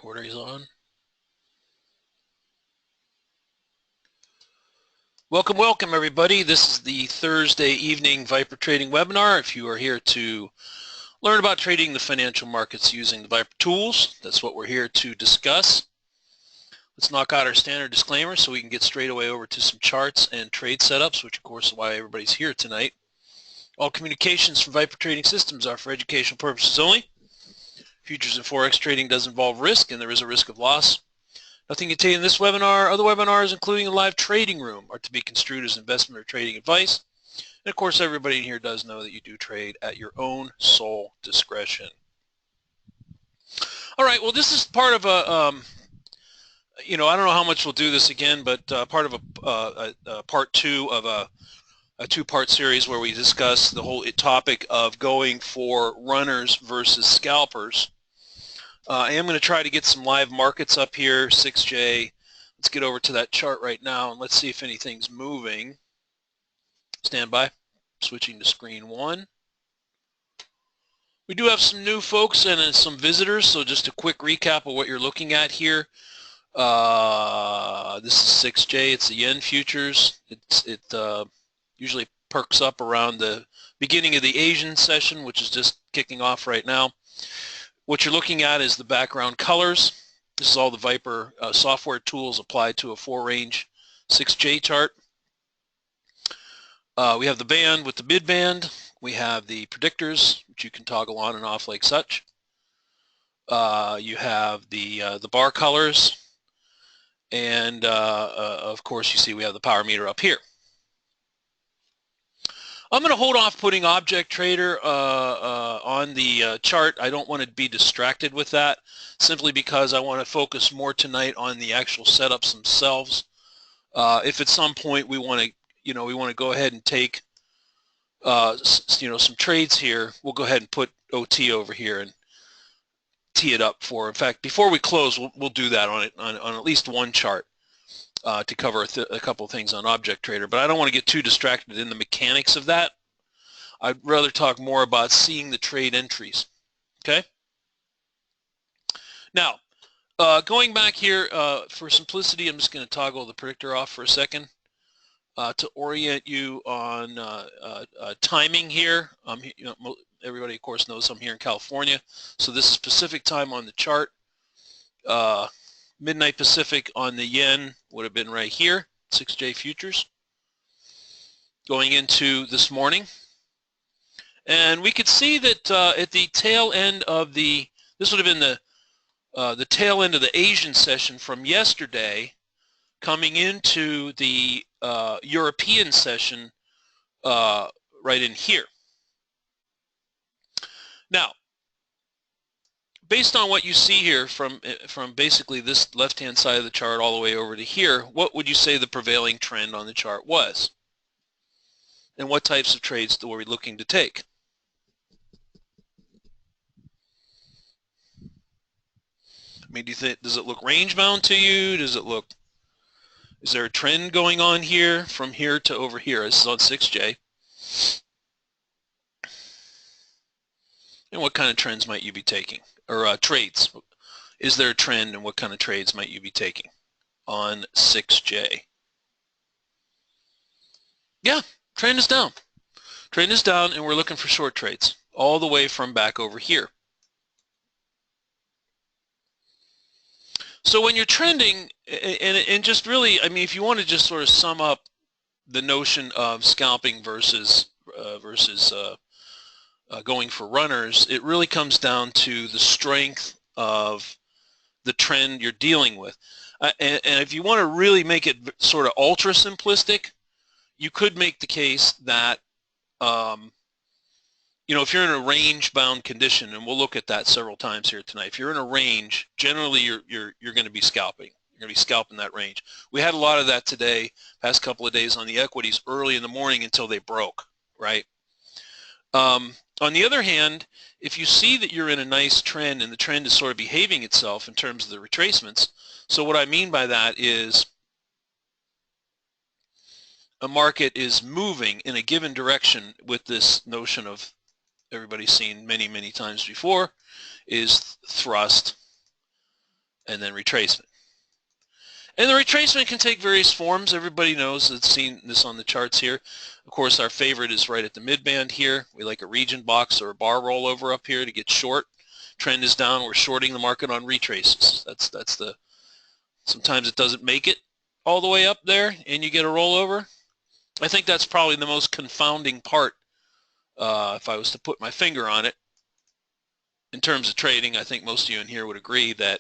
Recorder is on. Welcome everybody. This is the Thursday evening Viper Trading webinar. If you are here to learn about trading the financial markets using the Viper tools, that's what we're here to discuss. Let's knock out our standard disclaimer so we can get straight away over to some charts and trade setups, which of course is why everybody's here tonight. All communications from Viper Trading Systems are for educational purposes only. Futures and Forex trading does involve risk, and there is a risk of loss. Nothing contained in this webinar, other webinars, including the live trading room, are to be construed as investment or trading advice. And of course, everybody in here does know that you do trade at your own sole discretion. All right, well, this is part of a, I don't know how much we'll do this again, but part of a part two of a two-part series where we discuss the whole topic of going for runners versus scalpers. I am going to try to get some live markets up here, 6J. Let's get over to that chart right now and let's see if anything's moving. Stand by. Switching to screen one. We do have some new folks and some visitors, so just a quick recap of what you're looking at here. This is 6J. It's the yen futures. It usually perks up around the beginning of the Asian session, which is just kicking off right now. What you're looking at is the background colors. This is all the Viper software tools applied to a 4-range 6J chart. We have the band with the mid band. We have the predictors, which you can toggle on and off like such. You have the bar colors, and of course you see we have the power meter up here. I'm going to hold off putting Object Trader on the chart. I don't want to be distracted with that, simply because I want to focus more tonight on the actual setups themselves. If at some point we want to, go ahead and take, some trades here, we'll go ahead and put OT over here and tee it up for. In fact, before we close, we'll do that on at least one chart. To cover a couple of things on Object Trader, but I don't want to get too distracted in the mechanics of that. I'd rather talk more about seeing the trade entries. Okay? Now, going back here, for simplicity, I'm just going to toggle the predictor off for a second to orient you on timing here. Everybody, of course, knows I'm here in California, so this is Pacific time on the chart. Midnight Pacific on the yen would have been right here, 6J futures, going into this morning. And we could see that at the tail end of this would have been the tail end of the Asian session from yesterday, coming into the European session right in here. Now, based on what you see here from basically this left-hand side of the chart all the way over to here, what would you say the prevailing trend on the chart was? And what types of trades were we looking to take? I mean, does it look range-bound to you? Is there a trend going on here from here to over here? This is on 6J. And what kind of trends might you be taking? Or trades. Is there a trend, and what kind of trades might you be taking on 6J? Yeah, trend is down. Trend is down, and we're looking for short trades all the way from back over here. So when you're trending, and just really, I mean, if you want to just sort of sum up the notion of scalping versus going for runners, it really comes down to the strength of the trend you're dealing with. And if you want to really make it sort of ultra simplistic, you could make the case that, if you're in a range-bound condition, and we'll look at that several times here tonight. If you're in a range, generally you're going to be scalping. You're going to be scalping that range. We had a lot of that today, past couple of days on the equities, early in the morning until they broke, right? On the other hand, if you see that you're in a nice trend and the trend is sort of behaving itself in terms of the retracements, so what I mean by that is a market is moving in a given direction with this notion of, everybody's seen many, many times before, is thrust and then retracement. And the retracement can take various forms. Everybody knows that's seen this on the charts here. Of course, our favorite is right at the mid-band here. We like a region box or a bar rollover up here to get short. Trend is down. We're shorting the market on retraces. That's the. Sometimes it doesn't make it all the way up there, and you get a rollover. I think that's probably the most confounding part. If I was to put my finger on it, in terms of trading, I think most of you in here would agree that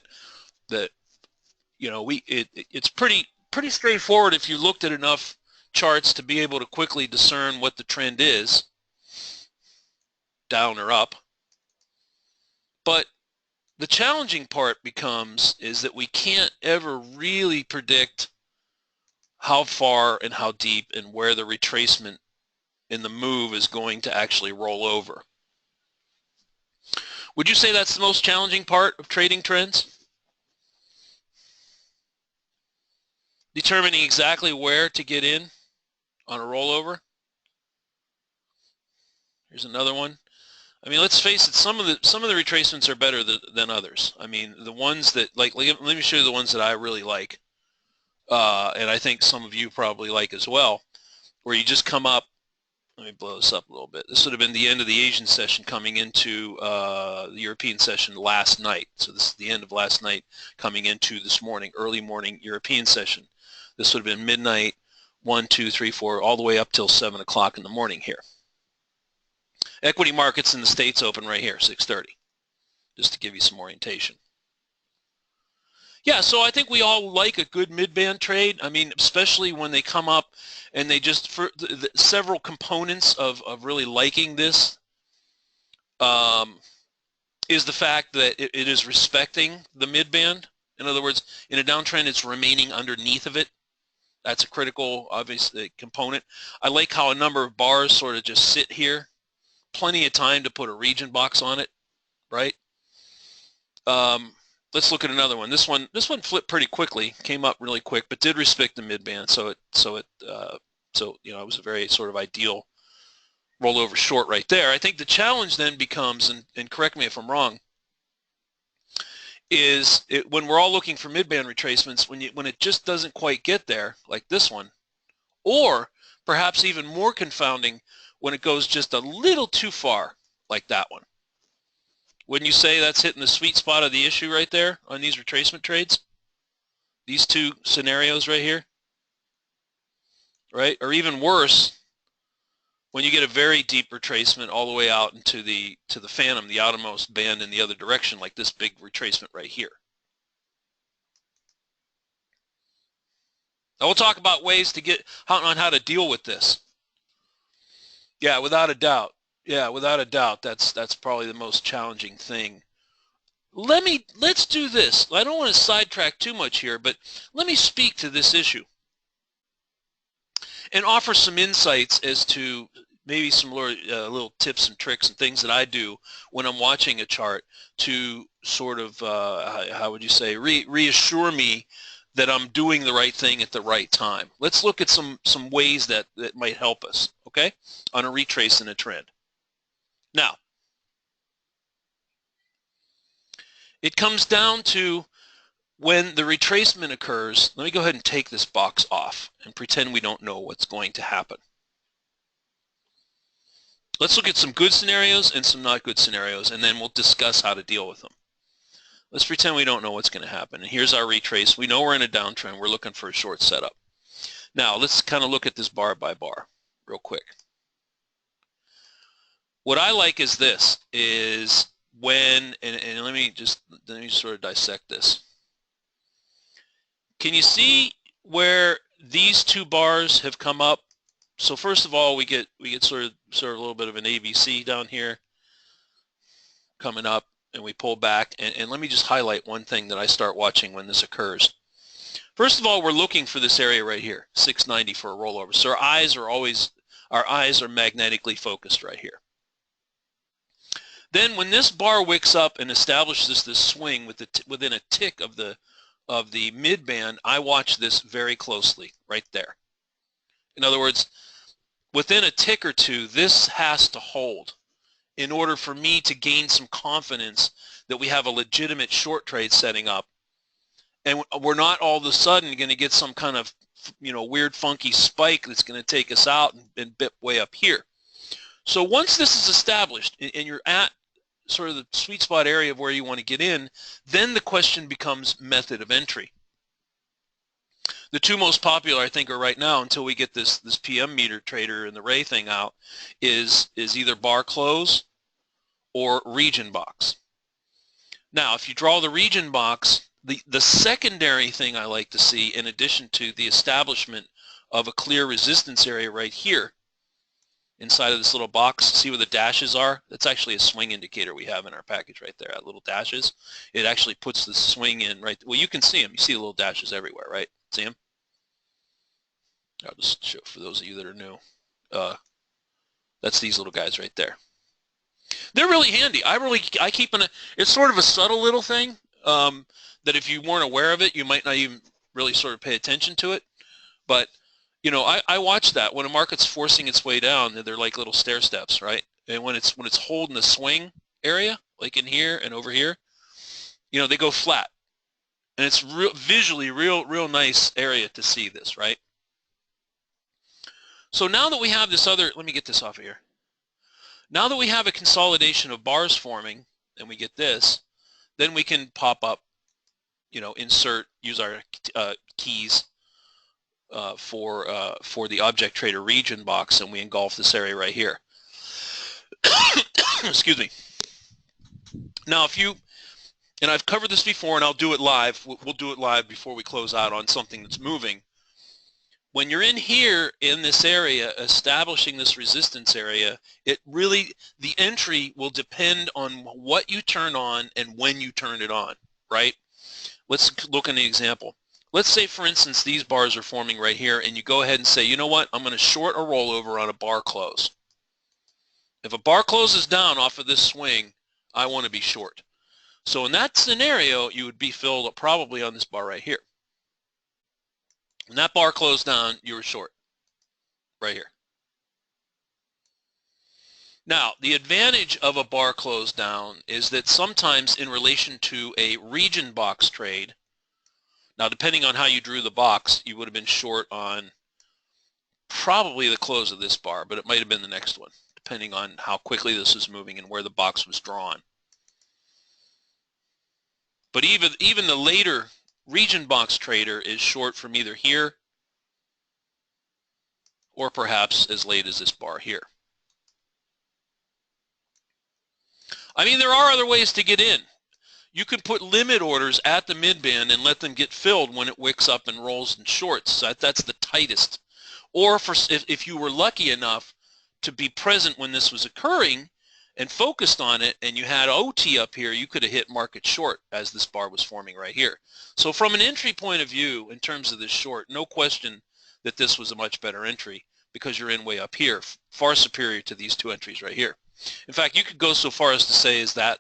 you know it's pretty straightforward if you looked at enough charts to be able to quickly discern what the trend is, down or up. But the challenging part is that we can't ever really predict how far and how deep and where the retracement in the move is going to actually roll over. Would you say that's the most challenging part of trading trends? Determining exactly where to get in on a rollover. Here's another one. I mean, let's face it, some of the retracements are better than others. I mean, the ones that, like let me show you the ones that I really like, and I think some of you probably like as well, where you just come up. Let me blow this up a little bit. This would have been the end of the Asian session coming into the European session last night. So this is the end of last night coming into this morning, early morning European session. This would have been midnight, 1, 2, 3, 4, all the way up till 7 o'clock in the morning here. Equity markets in the States open right here, 6:30, just to give you some orientation. Yeah, so I think we all like a good mid-band trade. I mean, especially when they come up and they just, for several components of really liking this is the fact that it is respecting the mid-band. In other words, in a downtrend, it's remaining underneath of it. That's a critical, obviously, component. I like how a number of bars sort of just sit here. Plenty of time to put a region box on it, right? Let's look at another one. This one flipped pretty quickly, came up really quick, but did respect the mid-band. So it you know, it was a very sort of ideal rollover short right there. I think the challenge then becomes, and correct me if I'm wrong, is when we're all looking for mid-band retracements, when it just doesn't quite get there, like this one, or perhaps even more confounding, when it goes just a little too far, like that one. Wouldn't you say that's hitting the sweet spot of the issue right there on these retracement trades? These two scenarios right here, right? Or even worse, when you get a very deep retracement all the way out into the phantom, the outermost band in the other direction, like this big retracement right here. Now we'll talk about ways to get on how to deal with this. Yeah, without a doubt. Yeah, without a doubt, that's probably the most challenging thing. Let's do this. I don't want to sidetrack too much here, but let me speak to this issue and offer some insights as to maybe some little tips and tricks and things that I do when I'm watching a chart to sort of, how would you say, reassure me that I'm doing the right thing at the right time. Let's look at some ways that might help us, okay, on a retrace in a trend. Now, it comes down to when the retracement occurs. Let me go ahead and take this box off and pretend we don't know what's going to happen. Let's look at some good scenarios and some not good scenarios, and then we'll discuss how to deal with them. Let's pretend we don't know what's going to happen. And here's our retrace. We know we're in a downtrend. We're looking for a short setup. Now, let's kind of look at this bar by bar real quick. What I like is this, is when, and let me sort of dissect this. Can you see where these two bars have come up? So first of all, we get sort of a little bit of an ABC down here coming up, and we pull back. And let me just highlight one thing that I start watching when this occurs. First of all, we're looking for this area right here, 690 for a rollover. So our eyes are magnetically focused right here. Then when this bar wicks up and establishes this swing within a tick of the mid-band, I watch this very closely right there. In other words, within a tick or two, this has to hold in order for me to gain some confidence that we have a legitimate short trade setting up and we're not all of a sudden going to get some kind of, weird funky spike that's going to take us out and bit way up here. So once this is established and you're at sort of the sweet spot area of where you want to get in, then the question becomes method of entry. The two most popular, I think, are right now, until we get this PM meter trader and the Ray thing out, is either bar close or region box. Now, if you draw the region box, the secondary thing I like to see, in addition to the establishment of a clear resistance area right here inside of this little box, see where the dashes are? That's actually a swing indicator we have in our package right there, that little dashes. It actually puts the swing in right, well, you can see them. You see the little dashes everywhere, right? See them? I'll just show for those of you that are new. That's these little guys right there. They're really handy. I keep it's sort of a subtle little thing that if you weren't aware of it, you might not even really sort of pay attention to it. But, I watch that. When a market's forcing its way down, they're like little stair steps, right? And when it's holding the swing area, like in here and over here, they go flat. And it's visually real nice area to see this, right? So now that we have this other, let me get this off of here. Now that we have a consolidation of bars forming, and we get this, then we can pop up, insert, use our keys for the object trader region box, and we engulf this area right here. Excuse me. Now, and I've covered this before, and I'll do it live. We'll do it live before we close out on something that's moving. When you're in here in this area, establishing this resistance area, the entry will depend on what you turn on and when you turn it on, right? Let's look at an example. Let's say, for instance, these bars are forming right here, and you go ahead and say, you know what, I'm going to short a rollover on a bar close. If a bar closes down off of this swing, I want to be short. So in that scenario, you would be filled up probably on this bar right here. When that bar closed down, you were short right here. Now, the advantage of a bar closed down is that sometimes in relation to a region box trade, now depending on how you drew the box, you would have been short on probably the close of this bar, but it might have been the next one, depending on how quickly this is moving and where the box was drawn. But even the later region box trader is short from either here or perhaps as late as this bar here. I mean, there are other ways to get in. You can put limit orders at the mid-band and let them get filled when it wicks up and rolls in shorts. That's the tightest. Or if you were lucky enough to be present when this was occurring and focused on it, and you had OT up here, you could have hit market short as this bar was forming right here. So from an entry point of view, in terms of this short, no question that this was a much better entry because you're in way up here, far superior to these two entries right here. In fact, you could go so far as to say is that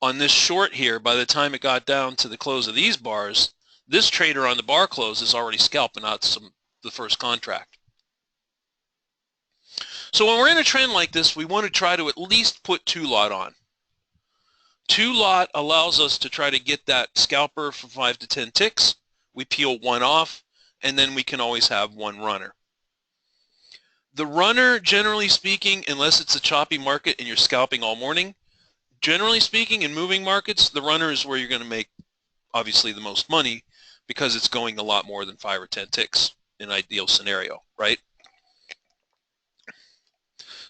on this short here, by the time it got down to the close of these bars, this trader on the bar close is already scalping out the first contract. So when we're in a trend like this, we want to try to at least put 2-lot on. 2-lot allows us to try to get that scalper for 5 to 10 ticks. We peel one off, and then we can always have one runner. The runner, generally speaking, unless it's a choppy market and you're scalping all morning, generally speaking, in moving markets, the runner is where you're going to make, obviously, the most money because it's going a lot more than 5 or 10 ticks in an ideal scenario, right?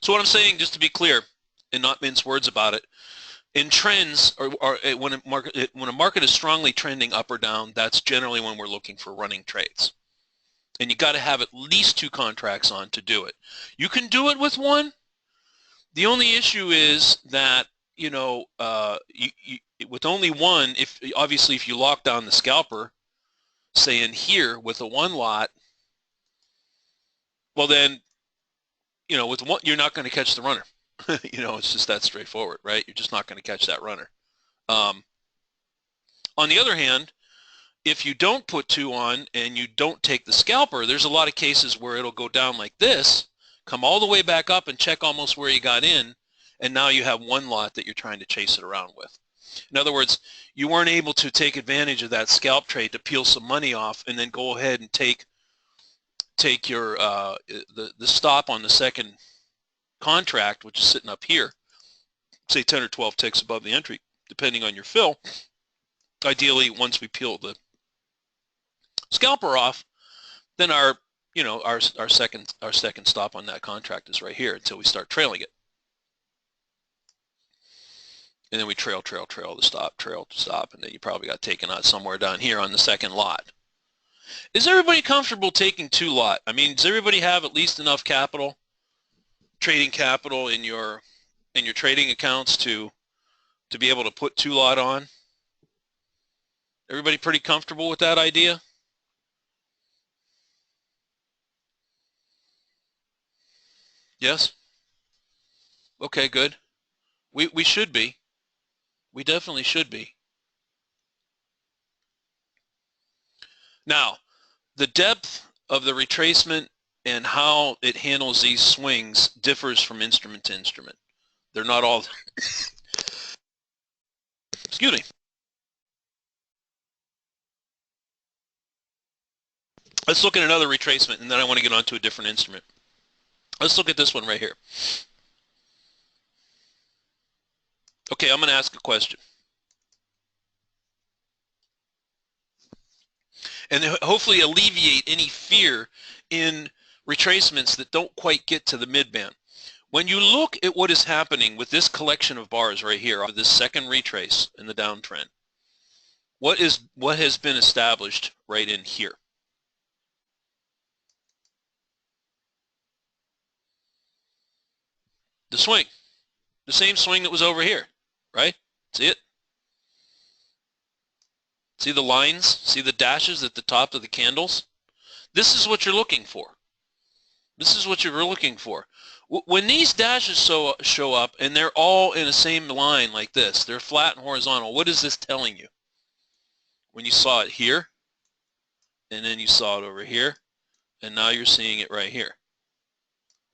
So what I'm saying, just to be clear and not mince words about it, in trends, or when a market is strongly trending up or down, that's generally when we're looking for running trades. And you got to have at least 2 contracts on to do it. You can do it with 1. The only issue is that, with only 1, obviously if you lock down the scalper, say in here with a 1-lot, well then, with 1, you're not going to catch the runner. It's just that straightforward, right? You're just not going to catch that runner. On the other hand, if you don't put 2 on and you don't take the scalper, there's a lot of cases where it'll go down like this, come all the way back up and check almost where you got in, and now you have 1 lot that you're trying to chase it around with. In other words, you weren't able to take advantage of that scalp trade to peel some money off and then go ahead and take your the stop on the second contract, which is sitting up here, say 10 or 12 ticks above the entry, depending on your fill. Ideally, once we peel the scalper off, then our second stop on that contract is right here until we start trailing it. And then we trail the stop, trail to stop, and then you probably got taken out somewhere down here on the second lot. Is everybody comfortable taking two lot? I mean, does everybody have at least enough capital, trading capital in your trading accounts to be able to put two lot on? Everybody pretty comfortable with that idea? Yes? Okay, good. We should be. We definitely should be. Now, the depth of the retracement and how it handles these swings differs from instrument to instrument. They're not all, excuse me. Let's look at another retracement, and then I want to get on to a different instrument. Let's look at this one right here. Okay, I'm going to ask a question. And hopefully alleviate any fear in retracements that don't quite get to the midband. When you look at what is happening with this collection of bars right here, this second retrace in the downtrend, what has been established right in here? The swing, the same swing that was over here, right? See it? See the lines? See the dashes at the top of the candles? This is what you're looking for. This is what you're looking for. When these dashes show up and they're all in the same line like this, they're flat and horizontal, what is this telling you? When you saw it here, and then you saw it over here, and now you're seeing it right here.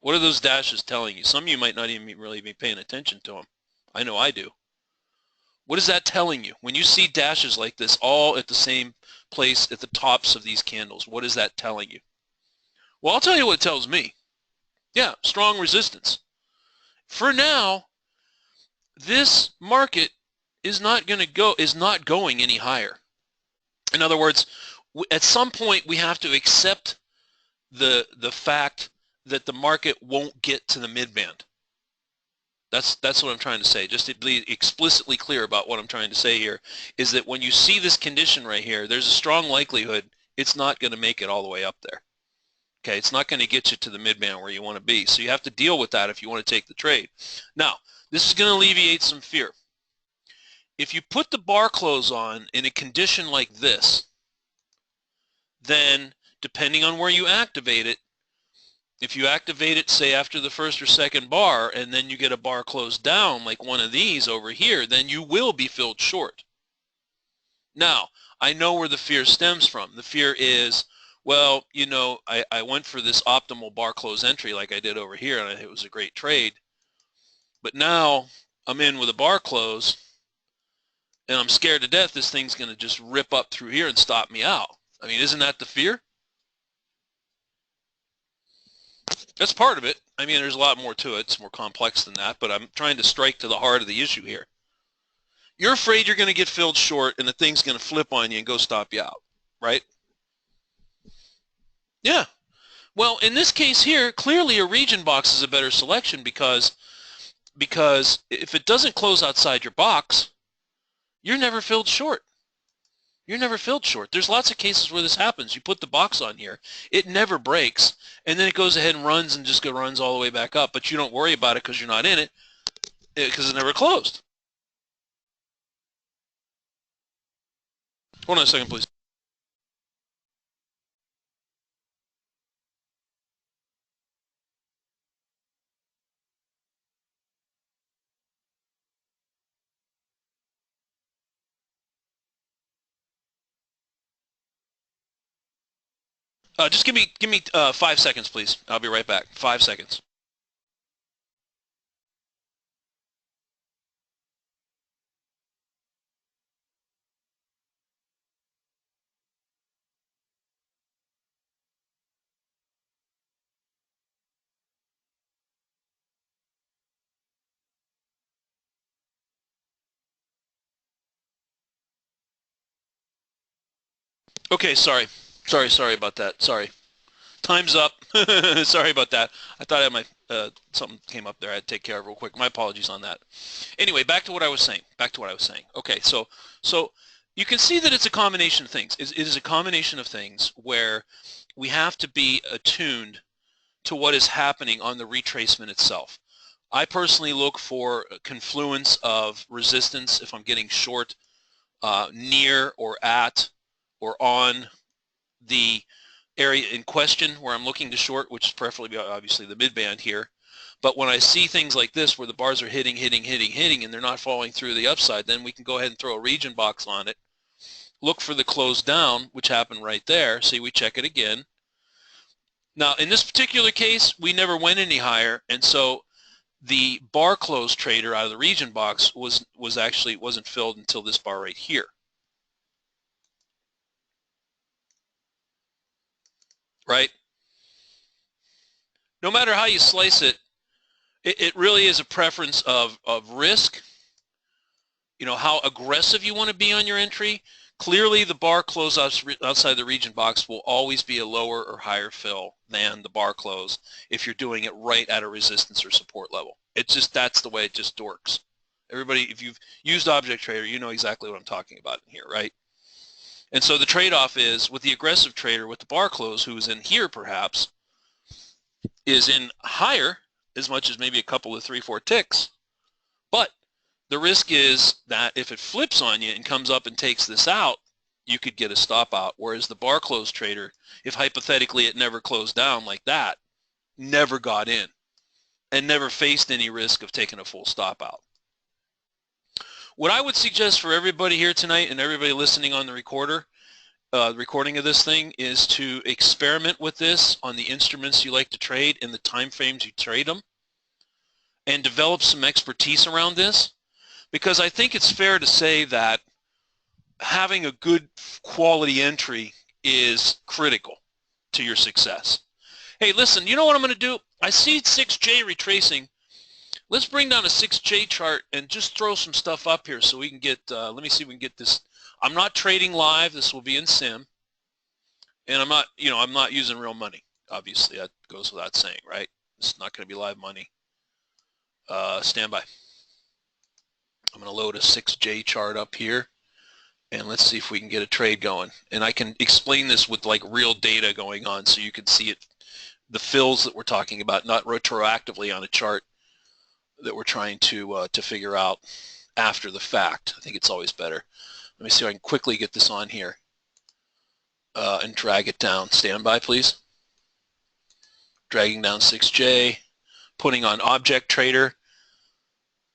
What are those dashes telling you? Some of you might not even really be paying attention to them. I know I do. What is that telling you? When you see dashes like this all at the same place at the tops of these candles, what is that telling you? Well, I'll tell you what it tells me. Yeah, strong resistance. For now, this market is not going any higher. In other words, at some point we have to accept the fact that the market won't get to the midband. That's what I'm trying to say. Just to be explicitly clear about what I'm trying to say here is that when you see this condition right here, there's a strong likelihood it's not going to make it all the way up there. Okay, it's not going to get you to the midband where you want to be. So you have to deal with that if you want to take the trade. Now, this is going to alleviate some fear. If you put the bar close on in a condition like this, then depending on where you activate it, if you activate it, say, after the first or second bar, and then you get a bar closed down like one of these over here, then you will be filled short. Now, I know where the fear stems from. The fear is, well, you know, I went for this optimal bar close entry like I did over here, and it was a great trade. But now I'm in with a bar close, and I'm scared to death this thing's going to just rip up through here and stop me out. I mean, isn't that the fear? That's part of it. I mean, there's a lot more to it. It's more complex than that, but I'm trying to strike to the heart of the issue here. You're afraid you're going to get filled short and the thing's going to flip on you and go stop you out, right? Yeah. Well, in this case here, clearly a region box is a better selection because if it doesn't close outside your box, you're never filled short. You're never filled short. There's lots of cases where this happens. You put the box on here, it never breaks, and then it goes ahead and runs and just runs all the way back up, but you don't worry about it because you're not in it because it never closed. Hold on a second, please. Just give me 5 seconds, please. I'll be right back. 5 seconds. Okay, sorry about that. Sorry. Time's up. Sorry about that. I thought I had my something came up there. I had to take care of real quick. My apologies on that. Anyway, back to what I was saying. Okay, so you can see that it's a combination of things. It is a combination of things where we have to be attuned to what is happening on the retracement itself. I personally look for a confluence of resistance if I'm getting short near or at or on the area in question where I'm looking to short, which is preferably obviously the mid-band here. But when I see things like this where the bars are hitting, and they're not falling through the upside, then we can go ahead and throw a region box on it, look for the close down, which happened right there. See, we check it again. Now, in this particular case, we never went any higher, and so the bar close trader out of the region box wasn't filled until this bar right here. Right? No matter how you slice it, it really is a preference of risk, you know, how aggressive you want to be on your entry. Clearly, the bar close outside the region box will always be a lower or higher fill than the bar close if you're doing it right at a resistance or support level. It's just, that's the way it just works. Everybody, if you've used Object Trader, you know exactly what I'm talking about in here, right? And so the trade-off is with the aggressive trader with the bar close, who is in here perhaps, is in higher as much as maybe a couple of 3-4 ticks, but the risk is that if it flips on you and comes up and takes this out, you could get a stop out. Whereas the bar close trader, if hypothetically it never closed down like that, never got in and never faced any risk of taking a full stop out. What I would suggest for everybody here tonight and everybody listening on the recording of this thing is to experiment with this on the instruments you like to trade and the time frames you trade them, and develop some expertise around this. Because I think it's fair to say that having a good quality entry is critical to your success. Hey, listen, you know what I'm going to do? I see 6J retracing. Let's bring down a 6J chart and just throw some stuff up here so we can get, let me see if we can get this. I'm not trading live. This will be in sim. And I'm not using real money. Obviously, that goes without saying, right? It's not going to be live money. Stand by. I'm going to load a 6J chart up here, and let's see if we can get a trade going. And I can explain this with like real data going on so you can see it, the fills that we're talking about, not retroactively on a chart that we're trying to figure out after the fact. I think it's always better. Let me see if I can quickly get this on here and drag it down. Stand by, please. Dragging down 6J, putting on Object Trader,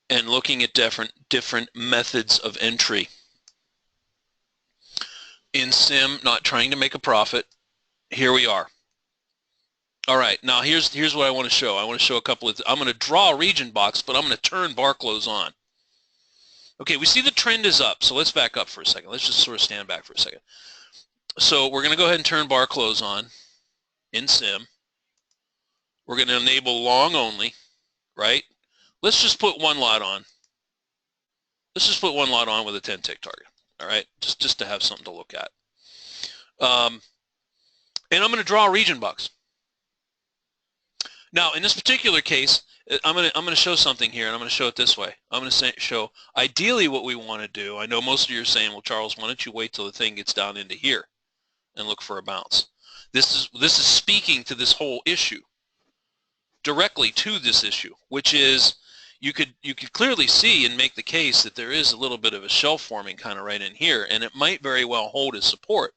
and looking at different methods of entry. In sim, not trying to make a profit. Here we are. All right, now here's what I want to show. I want to show a couple of, I'm going to draw a region box, but I'm going to turn bar close on. Okay, we see the trend is up, so let's back up for a second. Let's just sort of stand back for a second. So we're going to go ahead and turn bar close on in sim. We're going to enable long only, right? Let's just put one lot on. Let's just put one lot on with a 10-tick target, all right? Just to have something to look at. And I'm going to draw a region box. Now, in this particular case, I'm going to show something here, and I'm going to show it this way. I'm going to show ideally what we want to do. I know most of you are saying, well, Charles, why don't you wait till the thing gets down into here and look for a bounce? This is speaking to this whole issue, directly to this issue, which is you could clearly see and make the case that there is a little bit of a shelf forming kind of right in here, and it might very well hold as support.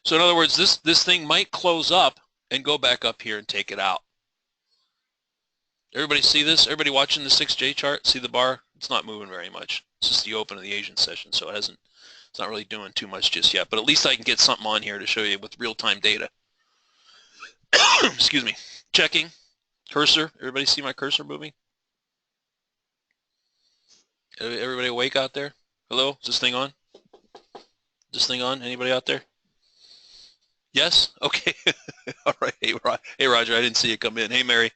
So in other words, this thing might close up and go back up here and take it out. Everybody see this? Everybody watching the 6J chart? See the bar? It's not moving very much. It's just the open of the Asian session, so it's not really doing too much just yet. But at least I can get something on here to show you with real-time data. Excuse me. Checking. Cursor. Everybody see my cursor moving? Everybody awake out there? Hello? Is this thing on? Is this thing on? Anybody out there? Yes? Okay. All right. Hey, Roger, I didn't see you come in. Hey, Mary.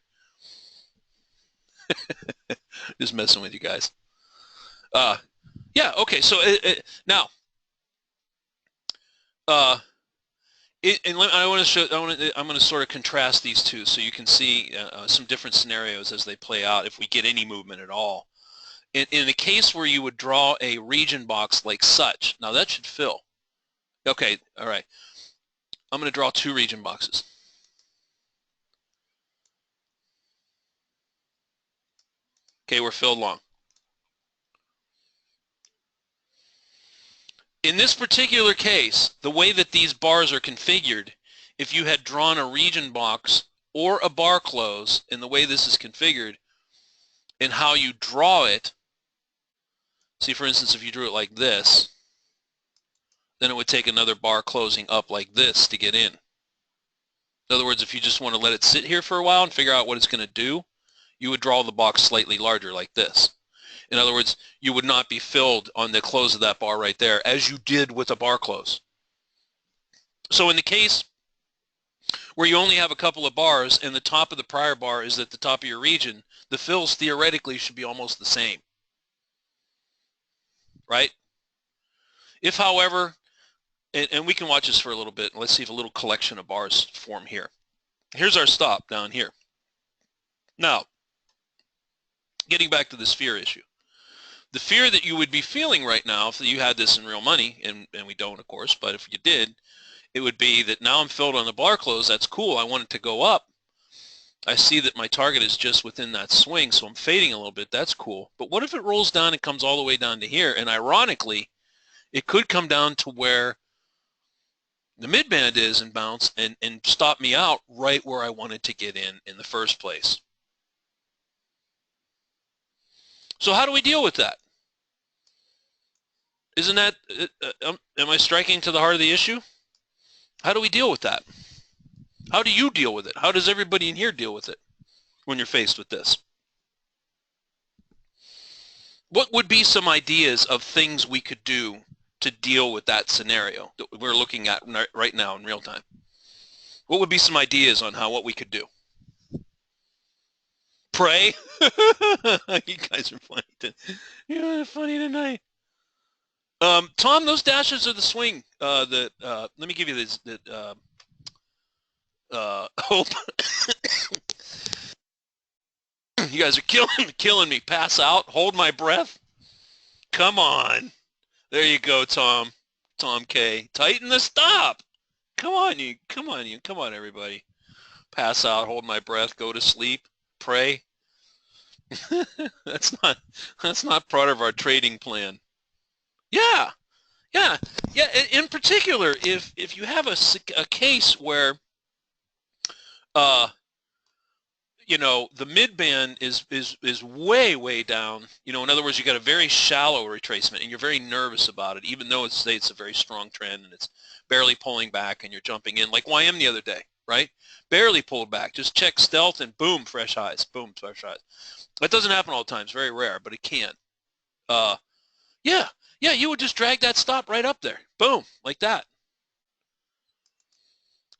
Just messing with you guys. Yeah, okay. So now, I want to show. I'm going to sort of contrast these two so you can see some different scenarios as they play out if we get any movement at all. In the case where you would draw a region box like such, now that should fill. Okay, all right. I'm going to draw two region boxes. Okay, we're filled long. In this particular case, the way that these bars are configured, if you had drawn a region box or a bar close in the way this is configured and how you draw it, see, for instance, if you drew it like this, then it would take another bar closing up like this to get in. In other words, if you just want to let it sit here for a while and figure out what it's going to do, you would draw the box slightly larger like this. In other words, you would not be filled on the close of that bar right there as you did with a bar close. So in the case where you only have a couple of bars and the top of the prior bar is at the top of your region, the fills theoretically should be almost the same, right? If, however, and we can watch this for a little bit. Let's see if a little collection of bars form here. Here's our stop down here. Now, getting back to this fear issue. The fear that you would be feeling right now if you had this in real money, and we don't, of course, but if you did, it would be that now I'm filled on the bar close. That's cool. I want it to go up. I see that my target is just within that swing, so I'm fading a little bit. That's cool. But what if it rolls down and comes all the way down to here? And ironically, it could come down to where the mid-band is and bounce and stop me out right where I wanted to get in the first place. So how do we deal with that? Isn't that, am I striking to the heart of the issue? How do we deal with that? How do you deal with it? How does everybody in here deal with it when you're faced with this? What would be some ideas of things we could do to deal with that scenario that we're looking at right now in real time? What would be some ideas on what we could do? Pray? You guys are funny. You're funny tonight. Tom, those dashes are the swing. Let me give you this. Hope. You guys are killing me. Pass out. Hold my breath. Come on. There you go, Tom. Tom K. Tighten the stop. Come on, you. Come on, you. Come on, everybody. Pass out. Hold my breath. Go to sleep. Pray. That's not part of our trading plan. Yeah. In particular, if you have a case where you know, the mid-band is way down. You know, in other words, you got a very shallow retracement and you're very nervous about it, even though it's a very strong trend and it's barely pulling back and you're jumping in, like YM the other day, right? Barely pulled back. Just check stealth and boom, fresh highs. Boom, fresh highs. That doesn't happen all the time. It's very rare, but it can. Yeah, you would just drag that stop right up there. Boom, like that.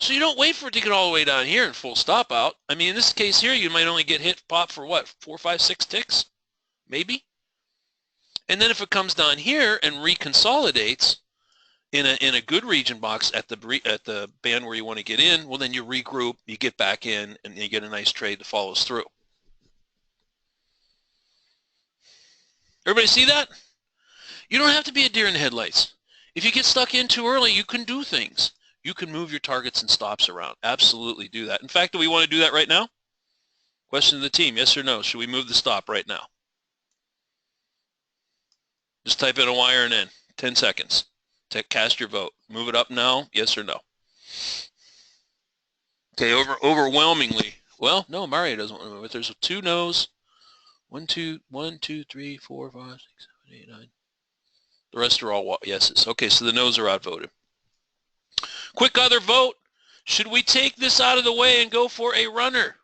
So you don't wait for it to get all the way down here and full stop out. I mean, in this case here, you might only get hit pop for what, 4, 5, 6 ticks, maybe. And then if it comes down here and reconsolidates in a good region box at the band where you want to get in, well, then you regroup, you get back in, and you get a nice trade that follows through. Everybody see that? You don't have to be a deer in the headlights. If you get stuck in too early, you can do things. You can move your targets and stops around. Absolutely do that. In fact, do we want to do that right now? Question to the team, yes or no? Should we move the stop right now? Just type in a wire and in. 10 seconds. Cast your vote. Move it up now, yes or no? Okay, overwhelmingly. Well, no, Mario doesn't want to move it. There's 2 no's. 1, 2, 3, 4, 5, 6, 7, 8, 9. The rest are all yeses. Okay, so the no's are outvoted. Quick other vote. Should we take this out of the way and go for a runner?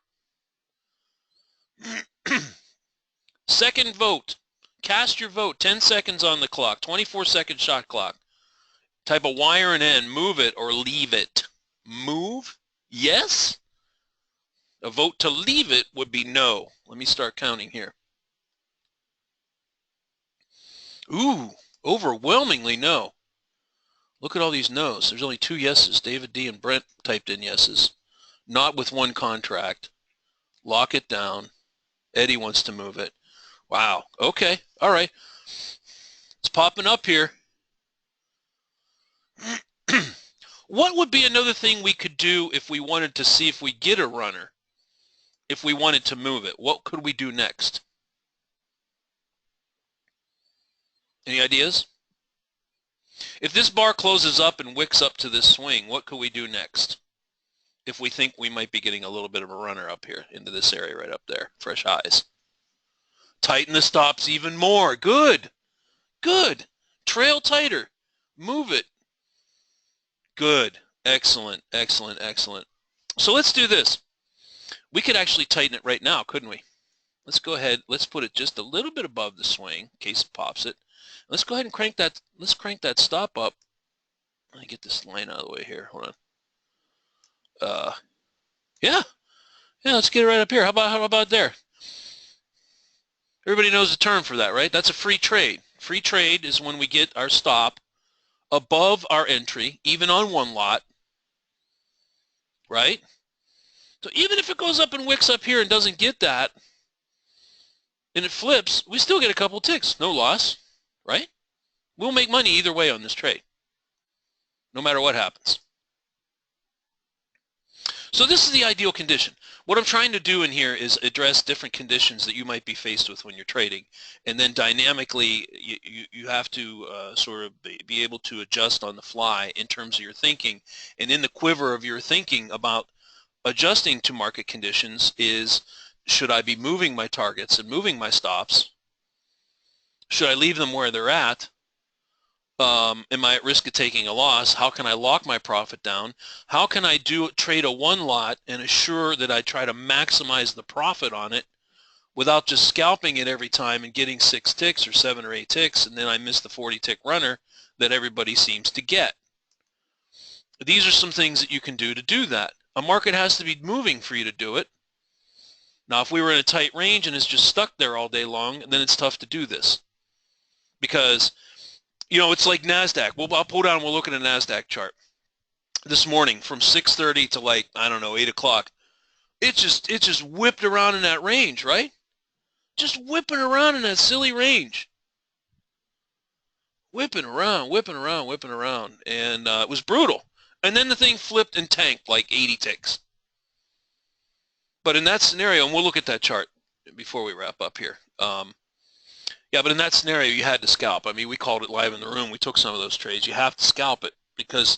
Second vote. Cast your vote. 10 seconds on the clock. 24-second shot clock. Type a wire and N. Move it or leave it. Move? Yes? A vote to leave it would be no. Let me start counting here. Ooh, overwhelmingly no. Look at all these no's. There's only 2 yeses. David D. and Brent typed in yeses. Not with one contract. Lock it down. Eddie wants to move it. Wow. Okay. All right. It's popping up here. What would be another thing we could do if we wanted to see if we get a runner? If we wanted to move it, what could we do next? Any ideas? If this bar closes up and wicks up to this swing, what could we do next? If we think we might be getting a little bit of a runner up here into this area right up there, fresh highs. Tighten the stops even more. Good. Good. Trail tighter. Move it. Good. Excellent. Excellent. Excellent. So let's do this. We could actually tighten it right now, couldn't we? Let's go ahead. Let's put it just a little bit above the swing in case it pops it. Let's go ahead and crank that. Let's crank that stop up. Let me get this line out of the way here. Hold on. Yeah. Let's get it right up here. How about there? Everybody knows the term for that, right? That's a free trade. Free trade is when we get our stop above our entry, even on one lot, right? So even if it goes up and wicks up here and doesn't get that, and it flips, we still get a couple ticks. No loss, right? We'll make money either way on this trade, no matter what happens. So this is the ideal condition. What I'm trying to do in here is address different conditions that you might be faced with when you're trading, and then dynamically you have to sort of be able to adjust on the fly in terms of your thinking. And in the quiver of your thinking about adjusting to market conditions is, should I be moving my targets and moving my stops? Should I leave them where they're at? Am I at risk of taking a loss? How can I lock my profit down? How can I trade a one lot and assure that I try to maximize the profit on it without just scalping it every time and getting 6 ticks or 7 or 8 ticks, and then I miss the 40 tick runner that everybody seems to get? These are some things that you can do to do that. A market has to be moving for you to do it. Now, if we were in a tight range and it's just stuck there all day long, then it's tough to do this, because it's like NASDAQ. I'll pull down and we'll look at a NASDAQ chart. This morning from 6:30 to 8 o'clock, it just whipped around in that range, right? Just whipping around in that silly range. Whipping around. And it was brutal. And then the thing flipped and tanked like 80 ticks. But in that scenario, and we'll look at that chart before we wrap up here. Yeah, but in that scenario, you had to scalp. I mean, we called it live in the room. We took some of those trades. You have to scalp it, because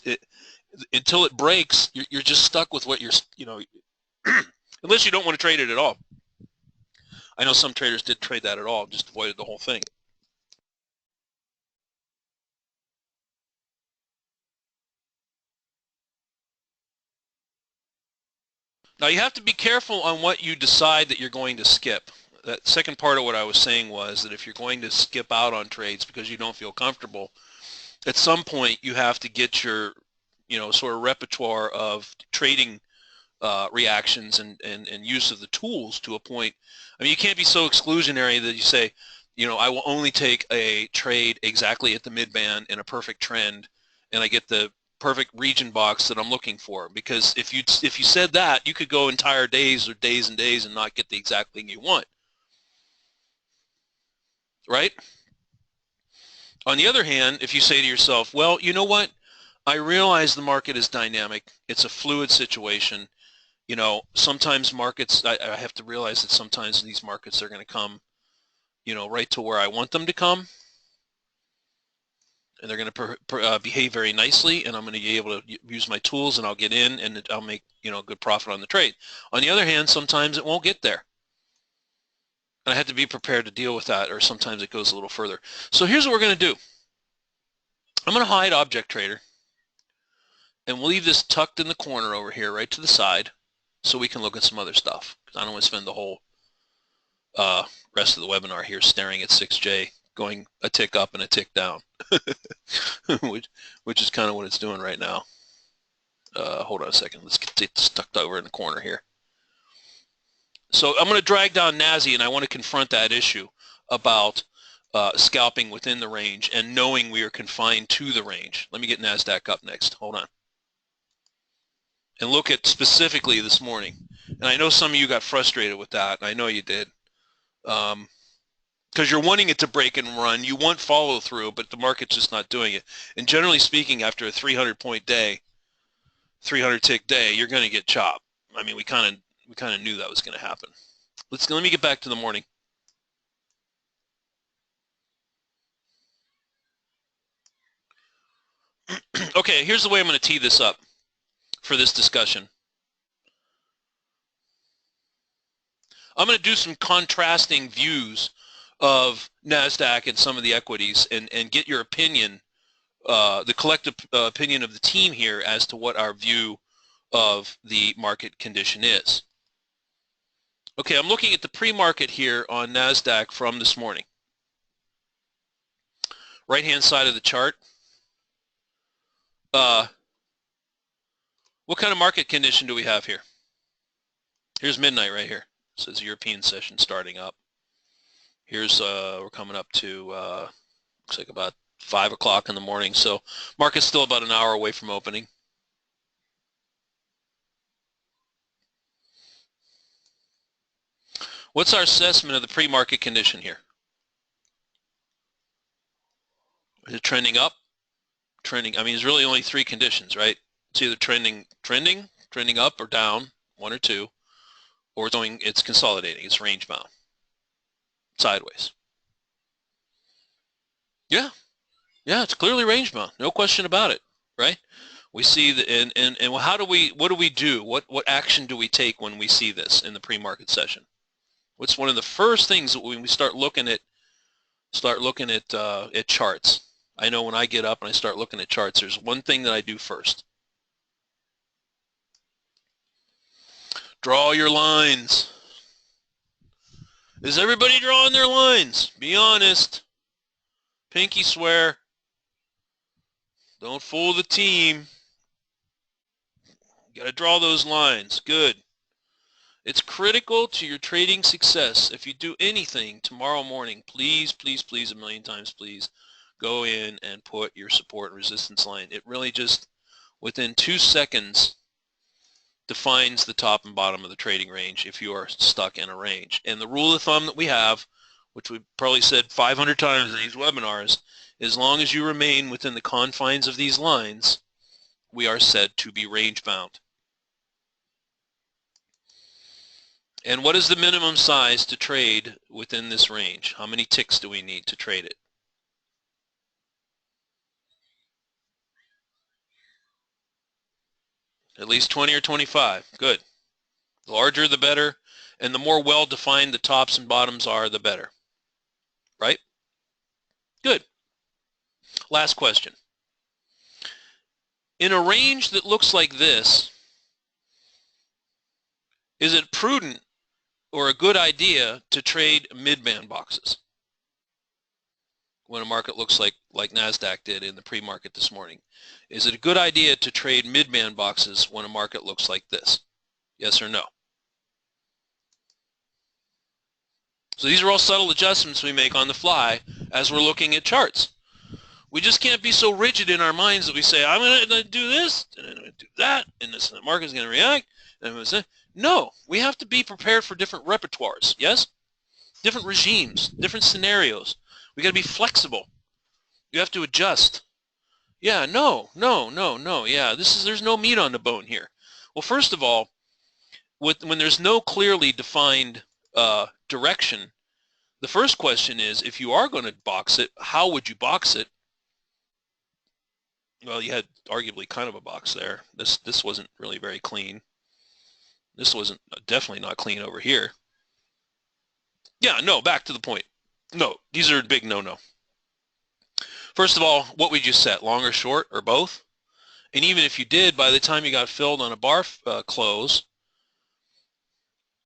until it breaks, you're just stuck with what unless you don't want to trade it at all. I know some traders did trade that at all, just avoided the whole thing. Now, you have to be careful on what you decide that you're going to skip. That second part of what I was saying was that if you're going to skip out on trades because you don't feel comfortable, at some point you have to get your, sort of repertoire of trading reactions and use of the tools to a point. I mean, you can't be so exclusionary that you say, I will only take a trade exactly at the mid-band in a perfect trend, and I get the perfect region box that I'm looking for. Because if you said that, you could go entire days or days and days and not get the exact thing you want. Right? On the other hand, if you say to yourself, well, you know what? I realize the market is dynamic. It's a fluid situation. Sometimes markets, I have to realize that sometimes these markets are going to come, right to where I want them to come. And they're going to behave very nicely, and I'm going to be able to use my tools, and I'll get in, and I'll make, good profit on the trade. On the other hand, sometimes it won't get there. And I have to be prepared to deal with that, or sometimes it goes a little further. So here's what we're going to do. I'm going to hide Object Trader, and we'll leave this tucked in the corner over here, right to the side, so we can look at some other stuff, because I don't want to spend the whole rest of the webinar here staring at 6J going a tick up and a tick down, which is kind of what it's doing right now. Hold on a second. Let's get it tucked over in the corner here. So I'm going to drag down NASI, and I want to confront that issue about scalping within the range and knowing we are confined to the range. Let me get NASDAQ up next. Hold on. And look at specifically this morning. And I know some of you got frustrated with that. I know you did. Because you're wanting it to break and run. You want follow through, but the market's just not doing it. And generally speaking, after a 300-point day, 300-tick day, you're going to get chopped. I mean, we kind of knew that was going to happen. Let me get back to the morning. Okay, here's the way I'm going to tee this up for this discussion. I'm going to do some contrasting views of NASDAQ and some of the equities and get your opinion, the collective opinion of the team here as to what our view of the market condition is. Okay, I'm looking at the pre-market here on NASDAQ from this morning. Right-hand side of the chart. What kind of market condition do we have here? Here's midnight right here. It says European session starting up. Here's, we're coming up to, looks like about 5 o'clock in the morning. So market's still about an hour away from opening. What's our assessment of the pre-market condition here? Is it trending up? Trending, I mean, there's really only three conditions, right? It's either trending up or down, one or two, or it's consolidating, it's range bound, sideways. Yeah, it's clearly range bound, no question about it, right? We see the and what do we do? What action do we take when we see this in the pre-market session? What's one of the first things that when we start looking at charts? I know when I get up and I start looking at charts, there's one thing that I do first. Draw your lines. Is everybody drawing their lines? Be honest. Pinky swear. Don't fool the team. You got to draw those lines. Good. It's critical to your trading success. If you do anything tomorrow morning, please, please, please, a million times, please, go in and put your support and resistance line. It really just, within 2 seconds, defines the top and bottom of the trading range if you are stuck in a range. And the rule of thumb that we have, which we've probably said 500 times in these webinars, as long as you remain within the confines of these lines, we are said to be range bound. And what is the minimum size to trade within this range? How many ticks do we need to trade it? At least 20 or 25. Good. The larger the better, and the more well-defined the tops and bottoms are, the better. Right? Good. Last question. In a range that looks like this, is it prudent or a good idea to trade mid-band boxes when a market looks like NASDAQ did in the pre-market this morning? Is it a good idea to trade mid-band boxes when a market looks like this? Yes or no? So these are all subtle adjustments we make on the fly as we're looking at charts. We just can't be so rigid in our minds that we say, I'm going to do this, and I'm going to do that, and the market's going to react. And I'm going to say, no, we have to be prepared for different repertoires, yes? Different regimes, different scenarios. We got to be flexible. You have to adjust. Yeah, no. Yeah, there's no meat on the bone here. Well, first of all, when there's no clearly defined direction, the first question is, if you are going to box it, how would you box it? Well, you had arguably kind of a box there. This wasn't really very clean. This wasn't definitely not clean over here. Yeah, no, back to the point. No, these are a big no-no. First of all, what would you set, long or short or both? And even if you did, by the time you got filled on a bar close,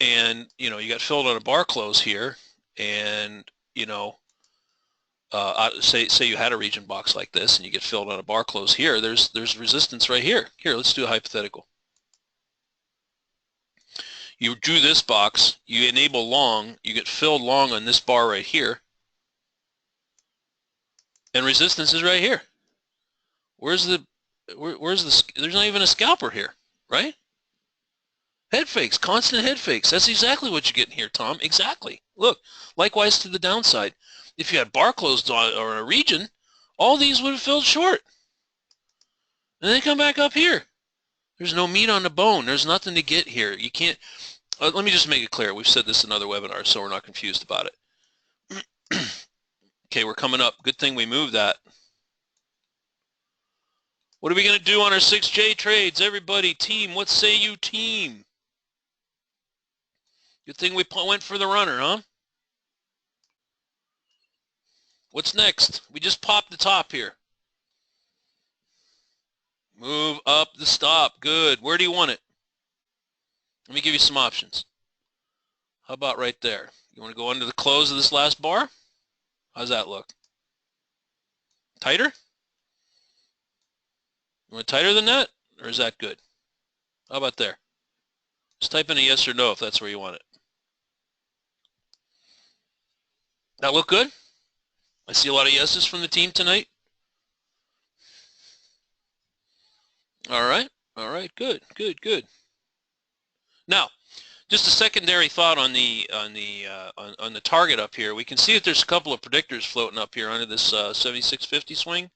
and you got filled on a bar close here, and say you had a region box like this, and you get filled on a bar close here, there's resistance right here. Here, let's do a hypothetical. You drew this box, you enable long, you get filled long on this bar right here, And resistance is right here. Where's the there's not even a scalper here, right? Head fakes, constant head fakes. That's exactly what you're getting here, Tom. Exactly. Look, likewise to the downside. If you had bar closed on, or a region, all these would have filled short. And they come back up here. There's no meat on the bone. There's nothing to get here. You can't, let me just make it clear. We've said this in other webinars, so we're not confused about it. Okay, we're coming up. Good thing we moved that. What are we going to do on our 6J trades? Everybody, team, what say you, team? Good thing we went for the runner, huh? What's next? We just popped the top here. Move up the stop. Good. Where do you want it? Let me give you some options. How about right there? You want to go under the close of this last bar? How's that look? Tighter? You want tighter than that? Or is that good? How about there? Just type in a yes or no if that's where you want it. That look good? I see a lot of yeses from the team tonight. All right. All right. Good. Good. Good. Now, just a secondary thought on the target up here. We can see that there's a couple of predictors floating up here under this 7650 swing.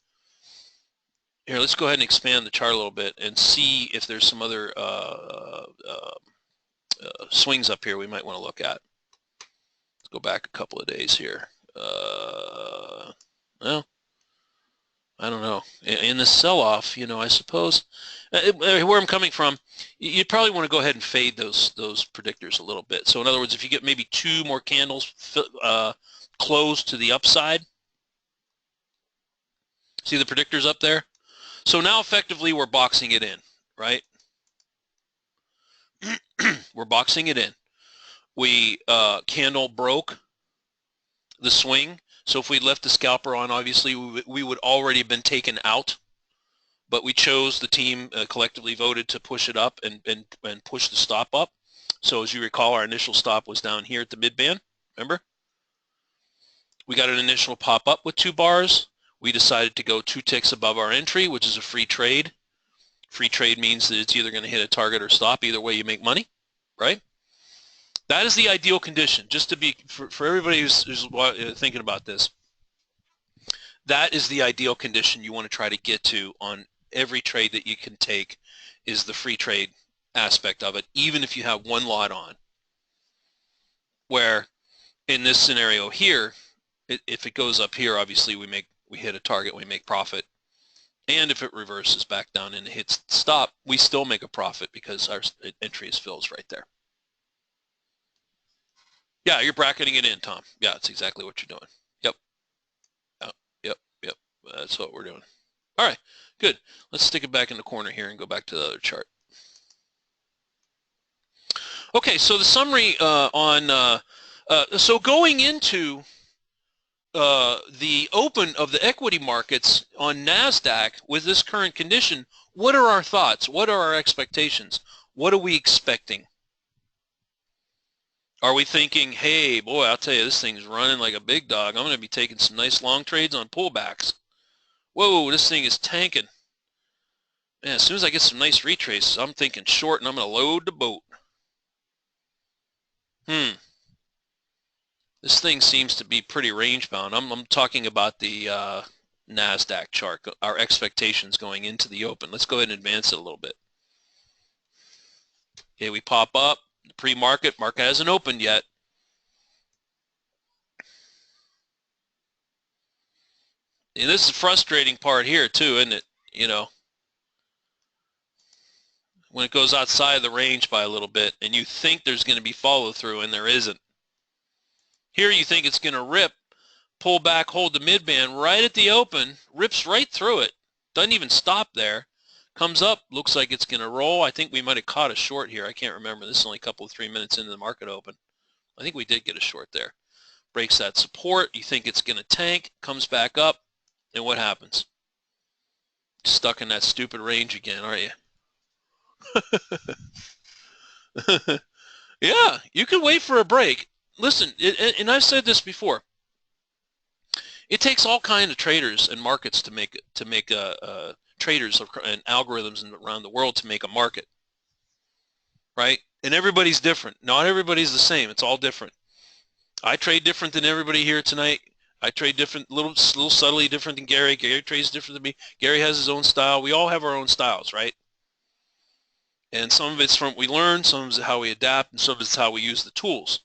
Here, let's go ahead and expand the chart a little bit and see if there's some other swings up here we might want to look at. Let's go back a couple of days here. Well, I don't know. In the sell-off, you know, I suppose, where I'm coming from, you'd probably want to go ahead and fade those predictors a little bit. So in other words, if you get maybe 2 more candles closed to the upside, see the predictors up there? So now effectively we're boxing it in, right? We're boxing it in. We candle broke the swing. So if we left the scalper on, obviously we would already have been taken out, but we chose, the team collectively voted to push it up and push the stop up. So as you recall, our initial stop was down here at the mid-band, remember? We got an initial pop up with 2 bars. We decided to go 2 ticks above our entry, which is a free trade. Free trade means that it's either going to hit a target or stop. Either way, you make money, right? That is the ideal condition. Just to be, for everybody who's thinking about this, that is the ideal condition you want to try to get to on every trade that you can take, is the free trade aspect of it, even if you have 1 lot on. Where in this scenario here, if it goes up here, obviously we hit a target, we make profit. And if it reverses back down and hits stop, we still make a profit because our entry is filled right there. Yeah, you're bracketing it in, Tom. Yeah, that's exactly what you're doing. Yep. Yep. That's what we're doing. All right, good. Let's stick it back in the corner here and go back to the other chart. Okay, so the summary so going into the open of the equity markets on NASDAQ with this current condition, what are our thoughts? What are our expectations? What are we expecting? Are we thinking, hey, boy, I'll tell you, this thing's running like a big dog. I'm going to be taking some nice long trades on pullbacks. Whoa, this thing is tanking. Man, as soon as I get some nice retraces, I'm thinking short and I'm going to load the boat. This thing seems to be pretty range bound. I'm talking about the NASDAQ chart, our expectations going into the open. Let's go ahead and advance it a little bit. Okay, we pop up. The pre-market, market hasn't opened yet. And this is the frustrating part here too, isn't it? You know, when it goes outside of the range by a little bit and you think there's going to be follow through and there isn't. Here you think it's going to rip, pull back, hold the mid-band right at the open, rips right through it, doesn't even stop there, comes up, looks like it's going to roll. I think we might have caught a short here. I can't remember. This is only a couple of 3 minutes into the market open. I think we did get a short there. Breaks that support. You think it's going to tank, comes back up, and what happens? Stuck in that stupid range again, aren't you? Yeah, you can wait for a break. Listen, and I've said this before, It takes all kinds of traders and markets to make traders and algorithms around the world to make a market, right? And everybody's different. Not everybody's the same. It's all different. I trade different than everybody here tonight. I trade different, little subtly different than Gary. Gary trades different than me. Gary has his own style. We all have our own styles, right? And some of it's from what we learn, some of it's how we adapt, and some of it's how we use the tools.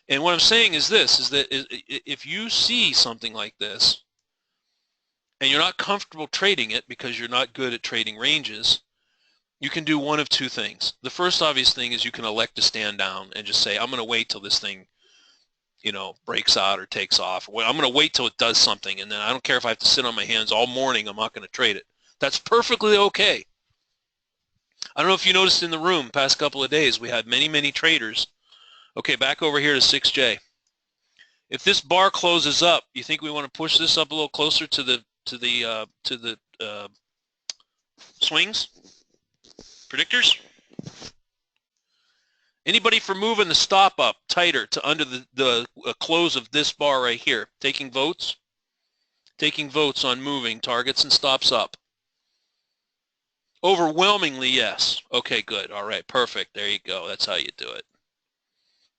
And what I'm saying is this, is that if you see something like this and you're not comfortable trading it because you're not good at trading ranges, you can do one of two things. The first obvious thing is you can elect to stand down and just say, I'm going to wait till this thing, you know, breaks out or takes off. Well, I'm going to wait till it does something, and then I don't care if I have to sit on my hands all morning, I'm not going to trade it. That's perfectly okay. I don't know if you noticed in the room past couple of days, we had many traders. Okay, back over here to 6J. If this bar closes up, you think we want to push this up a little closer to the swings? Predictors? Anybody for moving the stop up tighter to under the close of this bar right here? Taking votes? Taking votes on moving targets and stops up. Overwhelmingly, yes. Okay, good. All right, perfect. There you go. That's how you do it.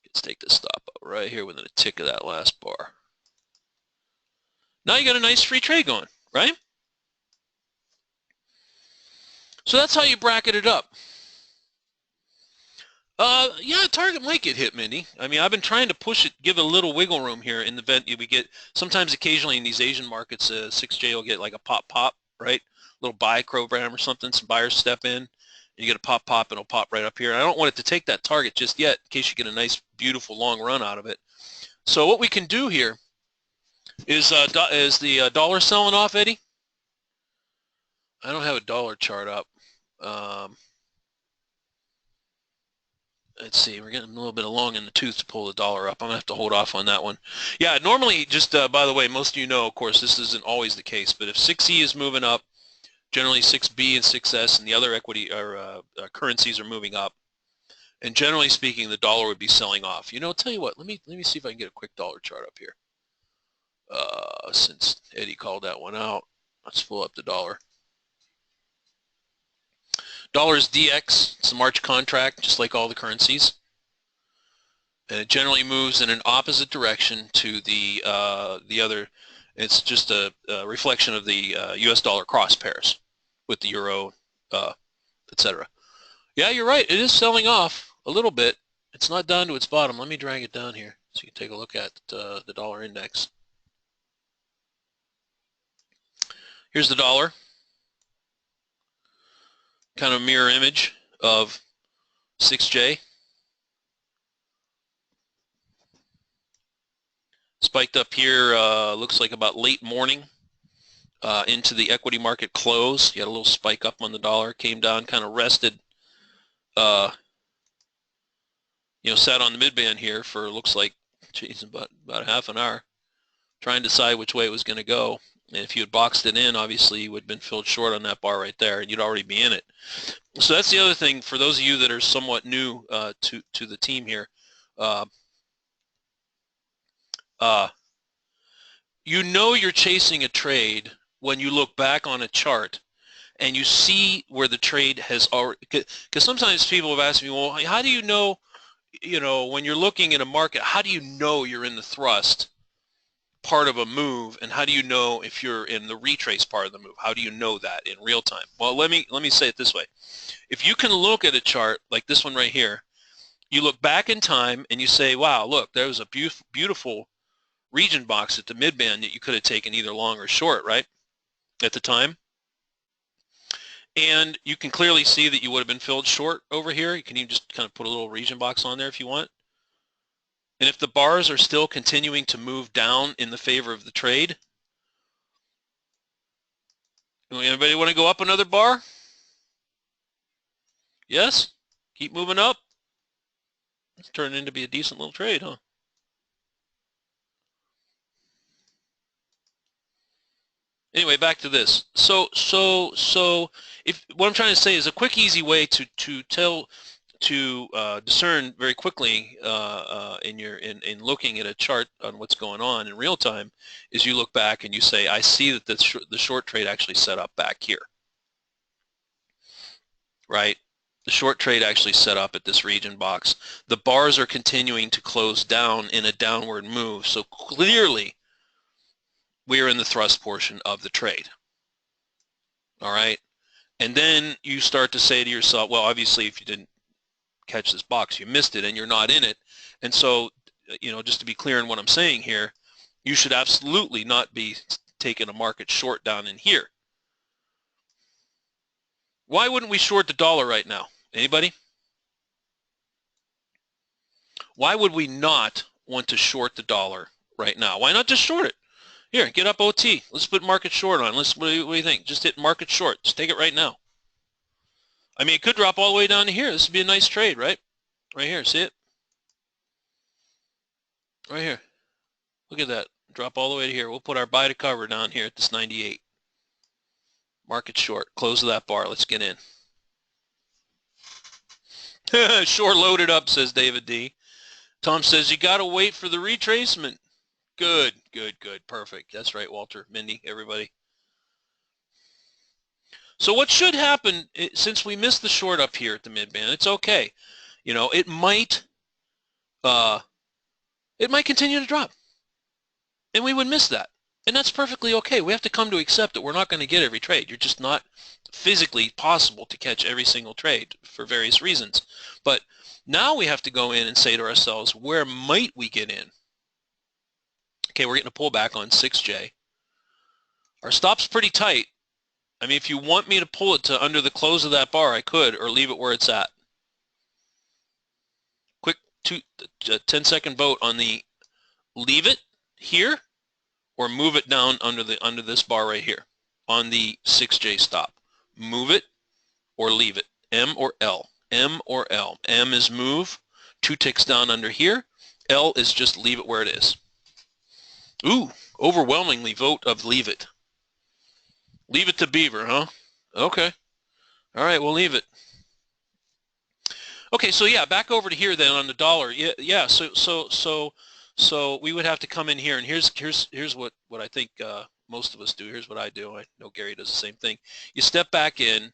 Let's take the stop up right here within a tick of that last bar. Now you got a nice free trade going, right? So that's how you bracket it up. Yeah, target might get hit, Mindy. I mean, I've been trying to push it, give it a little wiggle room here in the event we get, sometimes occasionally in these Asian markets, 6J will get like a pop, right? A little buy program or something, some buyers step in, and you get a pop, and it'll pop right up here. And I don't want it to take that target just yet in case you get a nice, beautiful long run out of it. So what we can do here is the dollar selling off, Eddie? I don't have a dollar chart up. Let's see, we're getting a little bit long in the tooth to pull the dollar up. I'm going to have to hold off on that one. Yeah, normally, just by the way, most of you know, of course, this isn't always the case, but if 6E is moving up, generally 6B and 6S and the other equity or currencies are moving up. And generally speaking, the dollar would be selling off. You know, tell you what, let me see if I can get a quick dollar chart up here. Since Eddie called that one out, let's pull up the dollar. Dollar is DX. It's a March contract, just like all the currencies. And it generally moves in an opposite direction to the other. It's just a reflection of the U.S. dollar cross pairs with the euro, etc. Yeah, you're right. It is selling off a little bit. It's not down to its bottom. Let me drag it down here so you can take a look at the dollar index. Here's the dollar. Kind of mirror image of 6J. Spiked up here, looks like about late morning into the equity market close. You had a little spike up on the dollar, came down, kind of rested, you know, sat on the midband here for, looks like, geez, about a half an hour, trying to decide which way it was going to go. And if you had boxed it in, obviously you would have been filled short on that bar right there, and you'd already be in it. So that's the other thing for those of you that are somewhat new to the team here. You know you're chasing a trade when you look back on a chart and you see where the trade has already, because sometimes people have asked me, well, how do you know, when you're looking at a market, how do you know you're in the thrust part of a move, and how do you know if you're in the retrace part of the move? How do you know that in real time? Well, let me say it this way. If you can look at a chart like this one right here, you look back in time and you say, wow, look, there was a beautiful region box at the midband that you could have taken either long or short, right, at the time. And you can clearly see that you would have been filled short over here. You can even just kind of put a little region box on there if you want. And if the bars are still continuing to move down in the favor of the trade, anybody want to go up another bar? Yes? Keep moving up? It's turning into be a decent little trade, huh? Anyway, back to this. So if what I'm trying to say is a quick, easy way to discern very quickly in looking at a chart on what's going on in real time is you look back and you say, I see that the short trade actually set up back here, right? The short trade actually set up at this region box. The bars are continuing to close down in a downward move, so clearly we're in the thrust portion of the trade. All right, and then you start to say to yourself, well, obviously if you didn't catch this box, you missed it and you're not in it. And so, you know, just to be clear in what I'm saying here, you should absolutely not be taking a market short down in here. Why wouldn't we short the dollar right now? Anybody? Why would we not want to short the dollar right now? Why not just short it? Here, get up OT. Let's put market short on. What do you think? Just hit market short. Just take it right now. I mean, it could drop all the way down to here. This would be a nice trade, right? Right here. See it? Right here. Look at that. Drop all the way to here. We'll put our buy to cover down here at this 98. Market short. Close of that bar. Let's get in. Short loaded up, says David D. Tom says, you got to wait for the retracement. Good, good, good. Perfect. That's right, Walter, Mindy, everybody. So what should happen, since we missed the short up here at the mid-band, it's okay. You know, it might continue to drop. And we would miss that. And that's perfectly okay. We have to come to accept that we're not going to get every trade. You're just not physically possible to catch every single trade for various reasons. But now we have to go in and say to ourselves, where might we get in? Okay, we're getting a pullback on 6J. Our stop's pretty tight. I mean, if you want me to pull it to under the close of that bar, I could, or leave it where it's at. Quick 10-second vote on the leave it here or move it down under this bar right here on the 6J stop. Move it or leave it. M or L. M or L. M is move. 2 ticks down under here. L is just leave it where it is. Ooh, overwhelmingly vote of leave it. Leave it to Beaver, huh? Okay. All right, we'll leave it. Okay, so yeah, back over to here then on the dollar. Yeah. So we would have to come in here, and here's what I think most of us do. Here's what I do. I know Gary does the same thing. You step back in,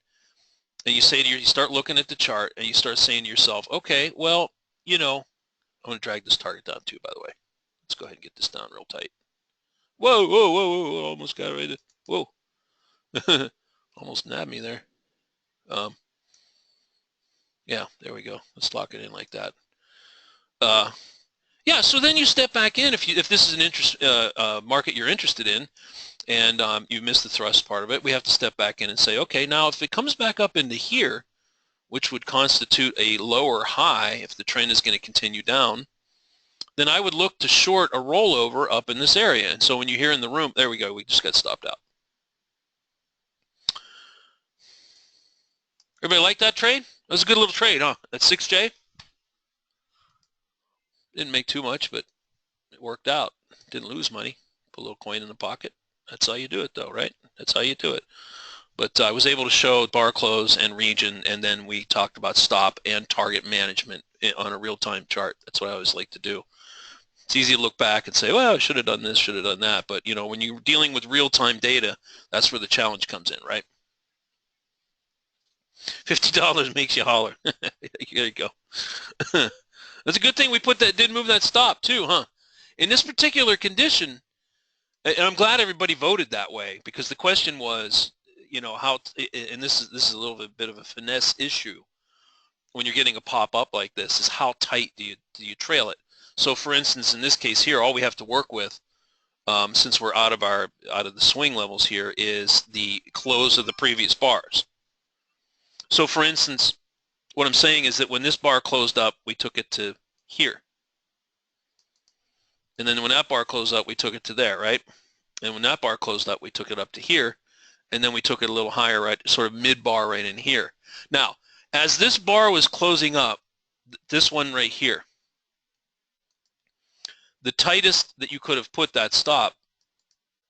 and you start looking at the chart, and you start saying to yourself, okay, well, you know, I'm going to drag this target down too, by the way. Let's go ahead and get this down real tight. Whoa, whoa, whoa, whoa, whoa, almost got it right there. Whoa. Almost nabbed me there. Yeah, there we go. Let's lock it in like that. Yeah, so then you step back in if this is an market you're interested in, and you missed the thrust part of it. We have to step back in and say, okay, now if it comes back up into here, which would constitute a lower high if the trend is going to continue down, then I would look to short a rollover up in this area. And so when you're here in the room, there we go. We just got stopped out. Everybody like that trade? That was a good little trade, huh? That 6J? Didn't make too much, but it worked out. Didn't lose money. Put a little coin in the pocket. That's how you do it, though, right? That's how you do it. But I was able to show bar close and region, and then we talked about stop and target management on a real-time chart. That's what I always like to do. It's easy to look back and say, well, I should have done this, should have done that. But, you know, when you're dealing with real-time data, that's where the challenge comes in, right? $50 makes you holler. There you go. That's a good thing we didn't move that stop too, huh? In this particular condition, and I'm glad everybody voted that way, because the question was, you know, how, and this is a little bit of a finesse issue when you're getting a pop up like this, is how tight do you trail it? So for instance, in this case here, all we have to work with, since we're out of the swing levels here, is the close of the previous bars. So for instance, what I'm saying is that when this bar closed up, we took it to here. And then when that bar closed up, we took it to there, right? And when that bar closed up, we took it up to here. And then we took it a little higher, right, sort of mid-bar right in here. Now, as this bar was closing up, this one right here, the tightest that you could have put that stop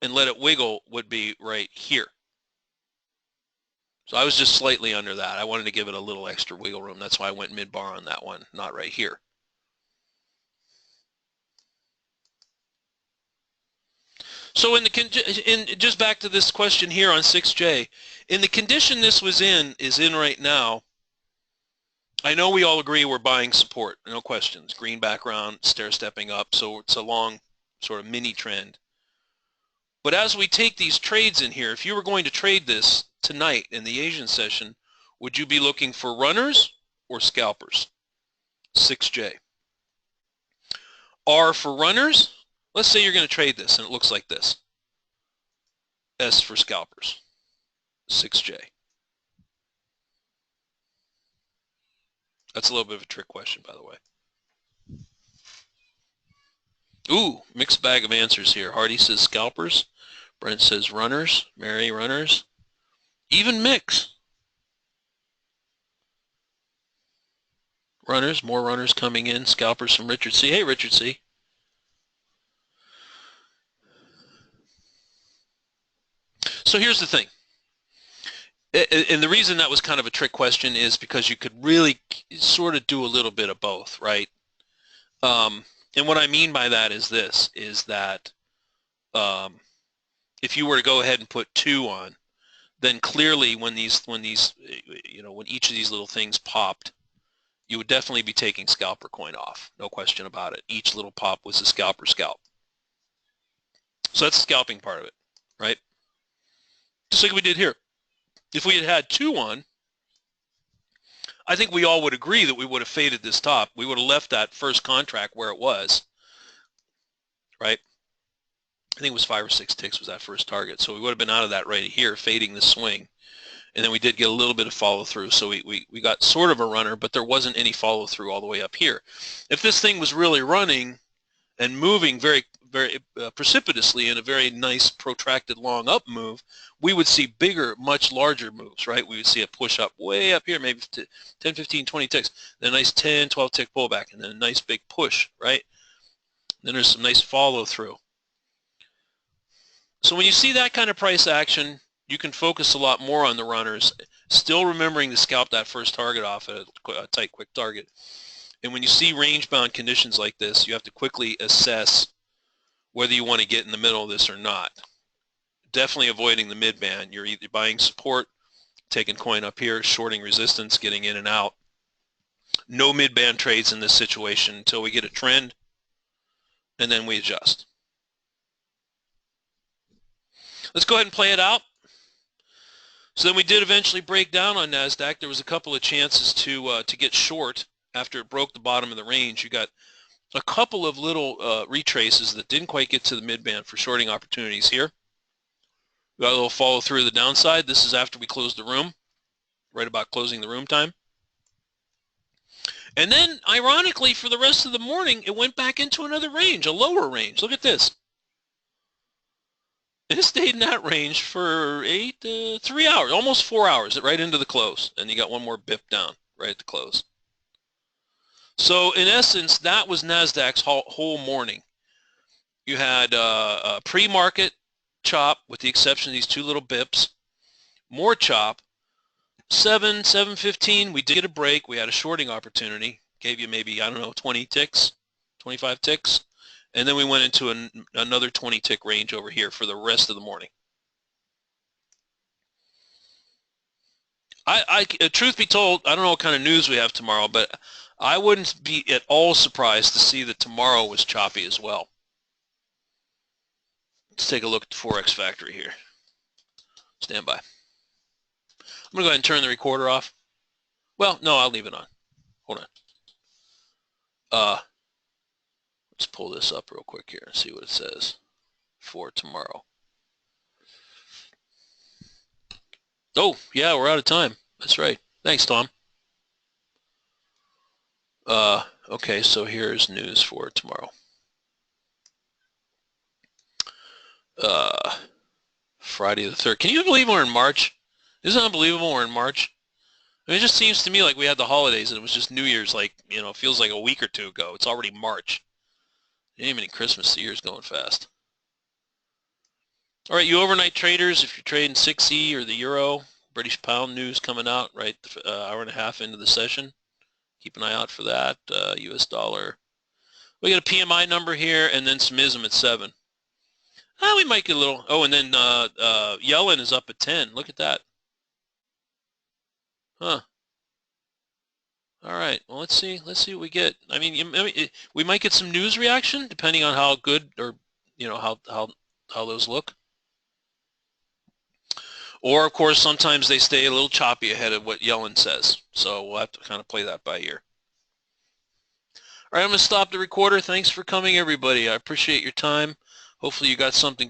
and let it wiggle would be right here. So I was just slightly under that. I wanted to give it a little extra wiggle room. That's why I went mid-bar on that one, not right here. So just back to this question here on 6J, in the condition this is in right now, I know we all agree we're buying support, no questions. Green background, stair-stepping up, so it's a long sort of mini trend. But as we take these trades in here, if you were going to trade this tonight in the Asian session, would you be looking for runners or scalpers? 6J. R for runners. Let's say you're going to trade this and it looks like this. S for scalpers. 6J. That's a little bit of a trick question, by the way. Ooh, mixed bag of answers here. Hardy says scalpers. Brent says runners. Mary, runners. Even mix. Runners, more runners coming in. Scalpers from Richard C. Hey, Richard C. So here's the thing. And the reason that was kind of a trick question is because you could really sort of do a little bit of both, right? And what I mean by that is this, is that if you were to go ahead and put 2 on, then clearly when each of these little things popped, you would definitely be taking scalper coin off, no question about it. Each little pop was a scalper scalp. So that's the scalping part of it, right? Just like we did here. If we had had 2 on, I think we all would agree that we would have faded this top. We would have left that first contract where it was, right? I think it was 5 or 6 ticks was that first target. So we would have been out of that right here, fading the swing. And then we did get a little bit of follow through. So we got sort of a runner, but there wasn't any follow through all the way up here. If this thing was really running and moving very precipitously in a very nice protracted long up move, we would see bigger, much larger moves, right? We would see a push up way up here, maybe 10, 15, 20 ticks, then a nice 10, 12 tick pullback, and then a nice big push, right? Then there's some nice follow through. So when you see that kind of price action, you can focus a lot more on the runners, still remembering to scalp that first target off at a tight, quick target. And when you see range-bound conditions like this, you have to quickly assess whether you want to get in the middle of this or not. Definitely avoiding the mid-band. You're either buying support, taking coin up here, shorting resistance, getting in and out. No mid-band trades in this situation until we get a trend, and then we adjust. Let's go ahead and play it out. So then we did eventually break down on NASDAQ. There was a couple of chances to get short after it broke the bottom of the range. You got a couple of little retraces that didn't quite get to the mid-band for shorting opportunities here. We got a little follow through to the downside. This is after we closed the room, right about closing the room time. And then, ironically, for the rest of the morning, it went back into another range, a lower range. Look at this. It stayed in that range for 3 hours, almost 4 hours, right into the close. And you got one more bip down right at the close. So in essence, that was NASDAQ's whole morning. You had a pre-market chop with the exception of these 2 little bips. More chop. 7:15, we did get a break. We had a shorting opportunity. Gave you maybe, I don't know, 20 ticks, 25 ticks. And then we went into another 20 tick range over here for the rest of the morning. Truth be told, I don't know what kind of news we have tomorrow, but I wouldn't be at all surprised to see that tomorrow was choppy as well. Let's take a look at the Forex Factory here. Stand by. I'm going to go ahead and turn the recorder off. Well, no, I'll leave it on. Hold on. Let's pull this up real quick here and see what it says for tomorrow. Oh, yeah, we're out of time. That's right. Thanks, Tom. Okay, so here's news for tomorrow. Friday the 3rd. Can you believe we're in March? Isn't it unbelievable we're in March? I mean, it just seems to me like we had the holidays and it was just New Year's, like, you know, it feels like a week or 2 ago. It's already March. Ain't even Christmas. The year's going fast. All right, you overnight traders, if you're trading 6E or the euro, British pound news coming out right hour and a half into the session. Keep an eye out for that. US dollar. We got a PMI number here, and then some ISM at 7. We might get a little. Oh, and then Yellen is up at 10. Look at that. Huh. All right. Well, let's see. Let's see what we get. I mean, we might get some news reaction depending on how good or how those look. Or of course, sometimes they stay a little choppy ahead of what Yellen says. So we'll have to kind of play that by ear. All right, I'm going to stop the recorder. Thanks for coming, everybody. I appreciate your time. Hopefully you got something good.